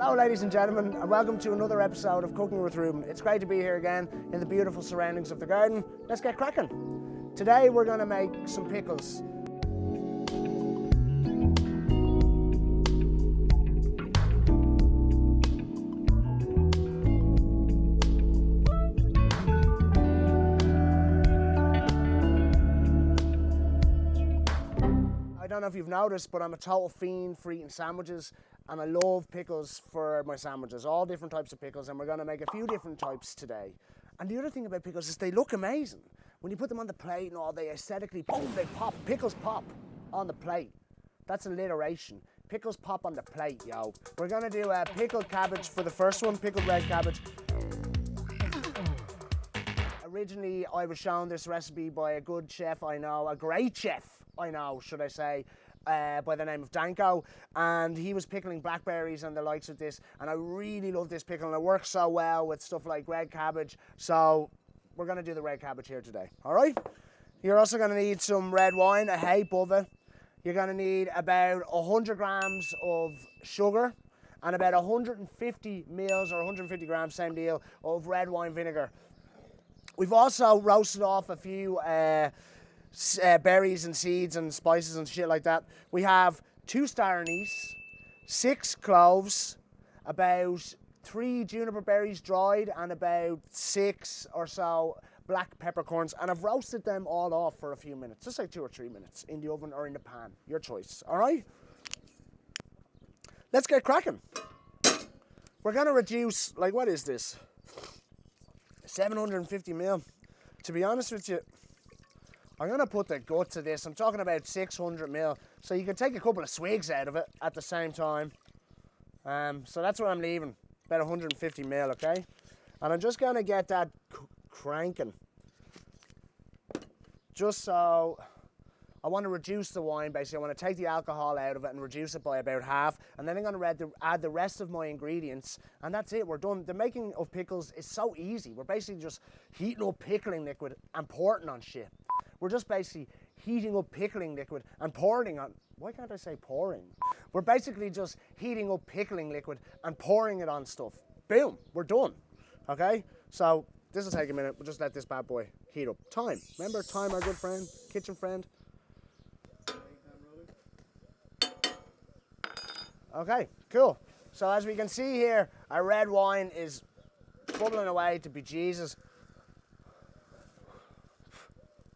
Hello ladies and gentlemen, and welcome to another episode of Cooking with Reuben. It's great to be here again in the beautiful surroundings of the garden. Let's get cracking. Today we're going to make some pickles. I don't know if you've noticed, but I'm a total fiend for eating sandwiches, and I love pickles for my sandwiches, all different types of pickles, and we're going to make a few different types today. And the other thing about pickles is they look amazing. When you put them on the plate and all, they aesthetically, boom, they pop. Pickles pop on the plate. That's alliteration. Pickles pop on the plate, yo. We're going to do a pickled cabbage for the first one, pickled red cabbage. Originally, I was shown this recipe by a good chef I know, a great chef I know, should I say, by the name of Danko, and he was pickling blackberries and the likes of this, and I really love this pickle, and it works so well with stuff like red cabbage, so we're going to do the red cabbage here today, all right? You're also going to need some red wine, a hay bother. You're going to need about 100 grams of sugar and about 150 mils or 150 grams, same deal, of red wine vinegar. We've also roasted off a few berries and seeds and spices and shit like that. We have 2 star anise, 6 cloves, about 3 juniper berries dried, and about 6 or so black peppercorns, and I've roasted them all off for a few minutes, just like 2 or 3 minutes in the oven or in the pan, your choice, all right? Let's get cracking. We're gonna reduce, like, what is this? 750 mil. To be honest with you, I'm going to put the guts of this. I'm talking about 600 mil. So you can take a couple of swigs out of it at the same time. So that's what I'm leaving. About 150 mil, okay? And I'm just going to get that cranking. Just so I want to reduce the wine, basically. I want to take the alcohol out of it and reduce it by about half. And then I'm going to add the rest of my ingredients. And that's it, we're done. The making of pickles is so easy. We're basically just heating up pickling liquid and pouring on shit. We're just basically heating up pickling liquid and pouring on, why can't I say pouring? We're basically just heating up pickling liquid and pouring it on stuff. Boom, we're done, okay? So this will take a minute, we'll just let this bad boy heat up. Time, remember time, our good friend, kitchen friend? Okay, cool. So as we can see here, our red wine is bubbling away to bejesus.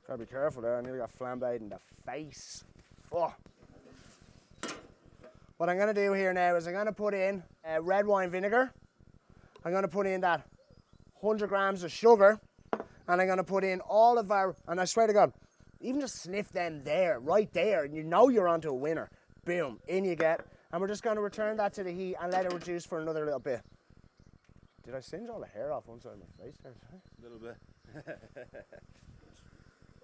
Gotta be careful there, I nearly got flambéed in the face. Oh. What I'm gonna do here now is I'm gonna put in red wine vinegar. I'm gonna put in that 100 grams of sugar, and I'm gonna put in all of our, and I swear to God, even just sniff them there, right there, and you know you're onto a winner. Boom, in you get. And we're just gonna return that to the heat and let it reduce for another little bit. Did I singe all the hair off one side of my face there? A little bit.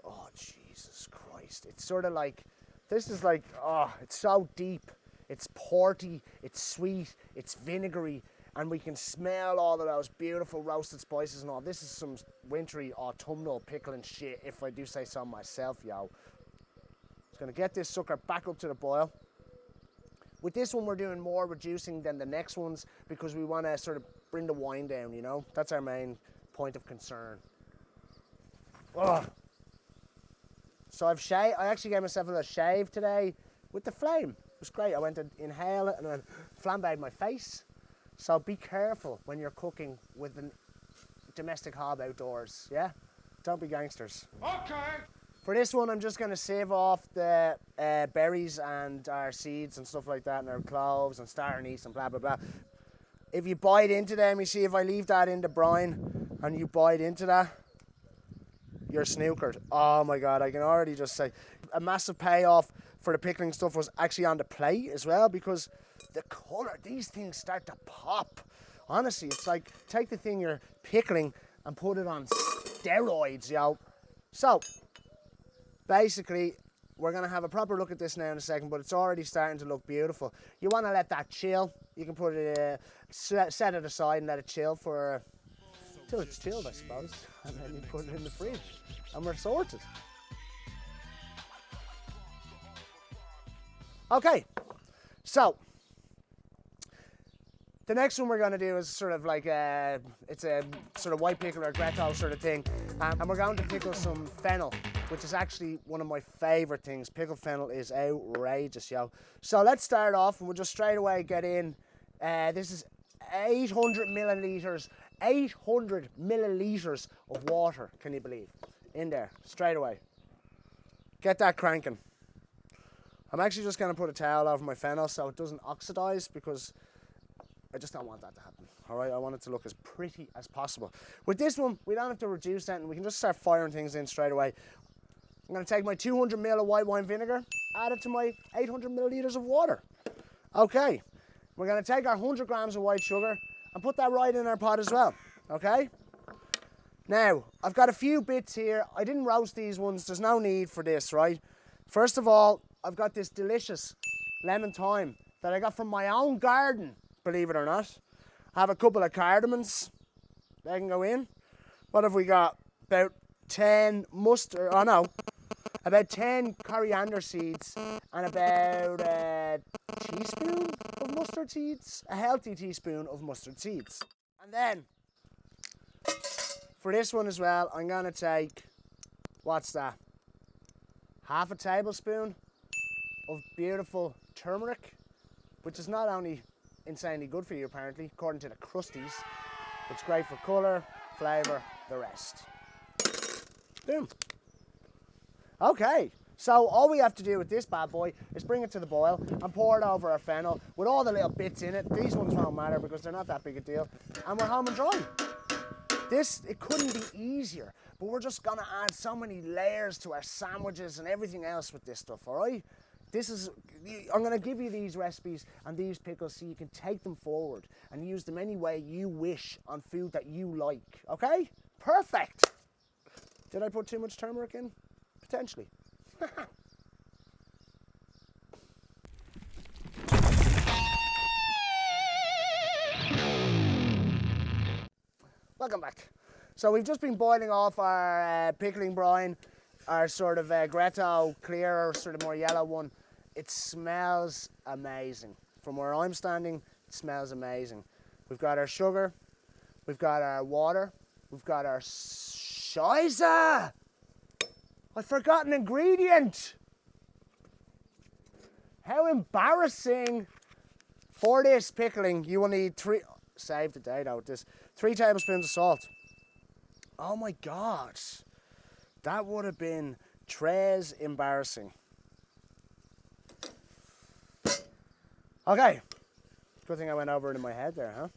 Oh, Jesus Christ. It's sort of like, this is like, oh, it's so deep. It's porty, it's sweet, it's vinegary, and we can smell all of those beautiful roasted spices and all. This is some wintry autumnal pickling shit, if I do say so myself, yo. Just gonna get this sucker back up to the boil. With this one, we're doing more reducing than the next ones because we want to sort of bring the wine down, you know? That's our main point of concern. Ugh. So I actually gave myself a little shave today with the flame. It was great. I went to inhale it and then flambéed my face. So be careful when you're cooking with a domestic hob outdoors, yeah? Don't be gangsters. Okay. For this one, I'm just going to save off the berries and our seeds and stuff like that, and our cloves and star anise and blah, blah, blah. If you bite into them, you see, if I leave that in the brine and you bite into that, you're snookered. Oh my God, I can already just say a massive payoff for the pickling stuff was actually on the plate as well, because the colour, these things start to pop. Honestly, it's like take the thing you're pickling and put it on steroids, yo. So, basically, we're going to have a proper look at this now in a second, but it's already starting to look beautiful. You want to let that chill. You can put it, set it aside and let it chill for till it's chilled, I suppose, and then you put it in the fridge, and we're sorted. Okay, so The next one we're going to do is sort of like it's a sort of white pickle or gretto sort of thing. And we're going to pickle some fennel, which is actually one of my favourite things. Pickled fennel is outrageous, yo. So let's start off and we'll just straight away get in. This is 800 millilitres of water, can you believe? In there, straight away. Get that cranking. I'm actually just going to put a towel over my fennel so it doesn't oxidise because I just don't want that to happen. All right, I want it to look as pretty as possible. With this one, we don't have to reduce that and we can just start firing things in straight away. I'm going to take my 200 ml of white wine vinegar, add it to my 800 millilitres of water. Okay, we're going to take our 100 grams of white sugar and put that right in our pot as well, okay? Now, I've got a few bits here. I didn't roast these ones. There's no need for this, right? First of all, I've got this delicious lemon thyme that I got from my own garden, believe it or not. I have a couple of cardamoms. They can go in. What have we got? About 10 about 10 coriander seeds and about a teaspoon of mustard seeds. A healthy teaspoon of mustard seeds. And then, for this one as well, I'm going to take, what's that? Half a tablespoon of beautiful turmeric, which is not only insanely good for you apparently, according to the crusties. It's great for colour, flavour, the rest. Boom. Okay, so all we have to do with this bad boy is bring it to the boil and pour it over our fennel with all the little bits in it. These ones won't matter because they're not that big a deal. And we're home and dry. It couldn't be easier, but we're just gonna add so many layers to our sandwiches and everything else with this stuff, all right? I'm gonna give you these recipes and these pickles so you can take them forward and use them any way you wish on food that you like, okay? Perfect. Did I put too much turmeric in? Potentially. Welcome back. So we've just been boiling off our pickling brine, our sort of gretto, clearer, sort of more yellow one. It smells amazing. From where I'm standing, it smells amazing. We've got our sugar, we've got our water, we've got our Scheiße! I forgot an ingredient! How embarrassing! For this pickling, you will need save the date out this, 3 tablespoons of salt. Oh my God. That would have been tres embarrassing. Okay. Good thing I went over it in my head there, huh?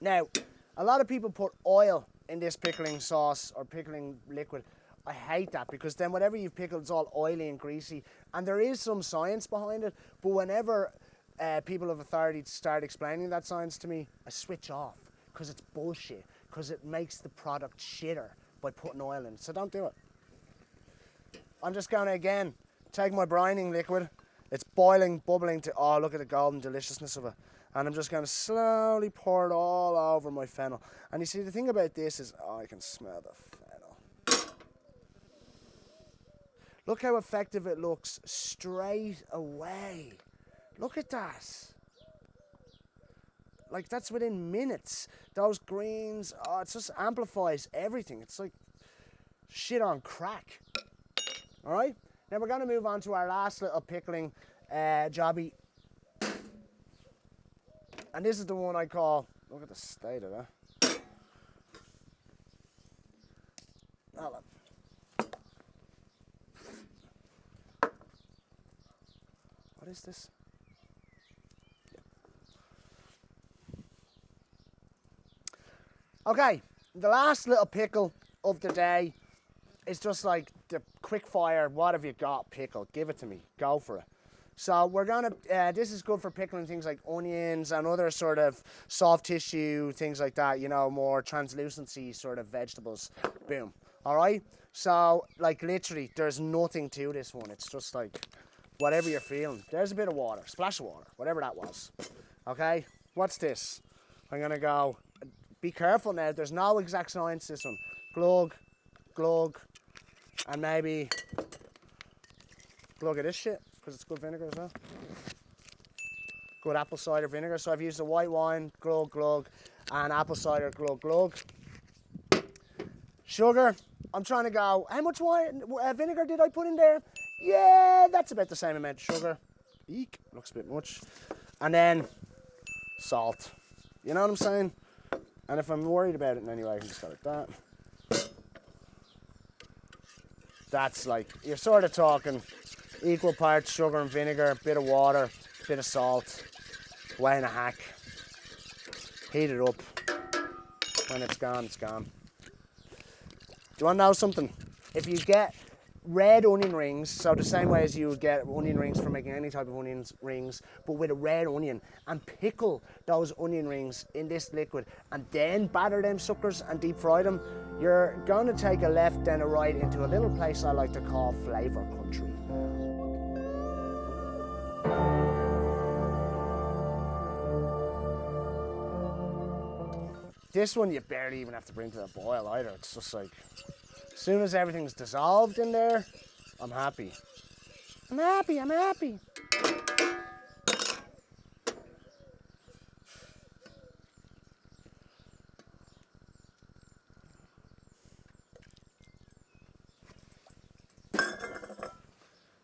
Now, a lot of people put oil in this pickling sauce or pickling liquid. I hate that because then whatever you've pickled is all oily and greasy. And there is some science behind it, but whenever people of authority start explaining that science to me, I switch off because it's bullshit, because it makes the product shitter by putting oil in. So don't do it. I'm just going to, again, take my brining liquid. It's boiling, bubbling to, oh, look at the golden deliciousness of it. And I'm just going to slowly pour it all over my fennel. And you see, the thing about this is, oh, I can smell the fennel. Look how effective it looks straight away. Look at that. Like, that's within minutes. Those greens, oh, it just amplifies everything. It's like shit on crack. All right? Now we're going to move on to our last little pickling jobby. And this is the one I call, look at the state of that. Hold on. What is this? Okay, the last little pickle of the day is just like the quick fire, what have you got pickle? Give it to me, go for it. So we're gonna, this is good for pickling things like onions and other sort of soft tissue, things like that, you know, more translucency sort of vegetables. Boom, all right? So, like literally, there's nothing to this one. It's just like, whatever you're feeling. There's a bit of water, splash of water, whatever that was. Okay, what's this? I'm gonna go, be careful now, there's no exact science to this one. Glug, glug, and maybe glug of this shit, because it's good vinegar as well. good apple cider vinegar. So I've used the white wine, glug glug, and apple cider, glug glug. Sugar, I'm trying to go, how much wine, vinegar did I put in there? Yeah, that's about the same amount of sugar. Eek, looks a bit much. And then salt. You know what I'm saying? And if I'm worried about it in any way, I can just go like that. That's like, you're sort of talking equal parts sugar and vinegar, bit of water, bit of salt, way in a hack. Heat it up. When it's gone, it's gone. Do you want to know something? If you get red onion rings, so the same way as you would get onion rings for making any type of onion rings, but with a red onion, and pickle those onion rings in this liquid, and then batter them suckers and deep fry them, you're going to take a left then a right into a little place I like to call Flavour Country. This one you barely even have to bring to a boil either. It's just like, as soon as everything's dissolved in there, I'm happy. I'm happy, I'm happy.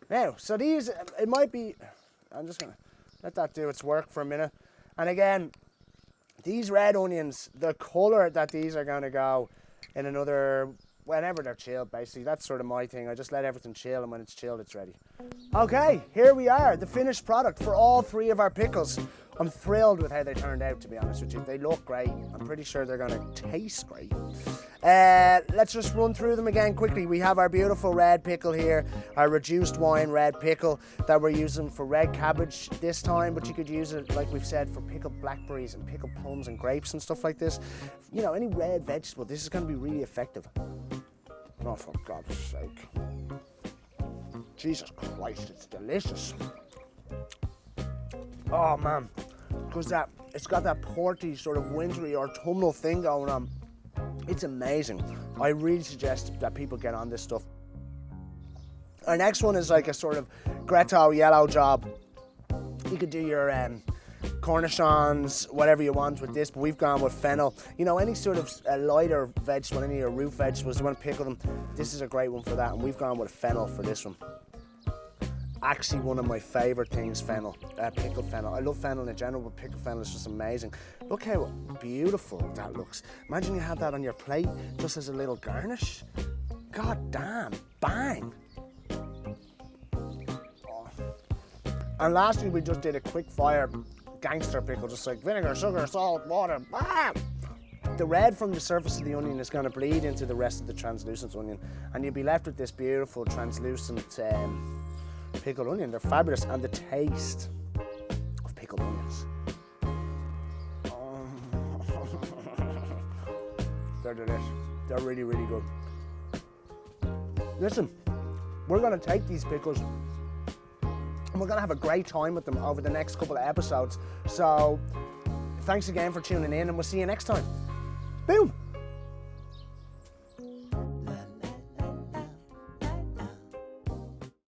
Now, so these, it might be, I'm just gonna let that do its work for a minute. And again, these red onions, the colour that these are going to go in another, whenever they're chilled basically, that's sort of my thing. I just let everything chill, and when it's chilled, it's ready. Okay, here we are, the finished product for all three of our pickles. I'm thrilled with how they turned out, to be honest with you. They look great. I'm pretty sure they're going to taste great. Let's just run through them again quickly. We have our beautiful red pickle here, our reduced wine red pickle that we're using for red cabbage this time, but you could use it, like we've said, for pickled blackberries and pickled plums and grapes and stuff like this. You know, any red vegetable, this is going to be really effective. Oh, for God's sake. Jesus Christ, it's delicious. Oh man, because it's got that porty, sort of wintry autumnal thing going on. It's amazing. I really suggest that people get on this stuff. Our next one is like a sort of Gretto yellow job. You could do your cornichons, whatever you want with this, but we've gone with fennel. You know, any sort of lighter vegetable, any of your root vegetables, you want to pickle them, this is a great one for that, and we've gone with fennel for this one. Actually, one of my favourite things, fennel, pickled fennel. I love fennel in general, but pickled fennel is just amazing. Look how beautiful that looks. Imagine you had that on your plate just as a little garnish. God damn, bang. Oh. And lastly, we just did a quick fire gangster pickle, just like vinegar, sugar, salt, water, bam! The red from the surface of the onion is going to bleed into the rest of the translucent onion, and you'll be left with this beautiful translucent pickled onion. They're fabulous, and the taste of pickled onions. They're delicious. They're really, really good. Listen, we're going to take these pickles and we're going to have a great time with them over the next couple of episodes. So thanks again for tuning in, and we'll see you next time. Boom!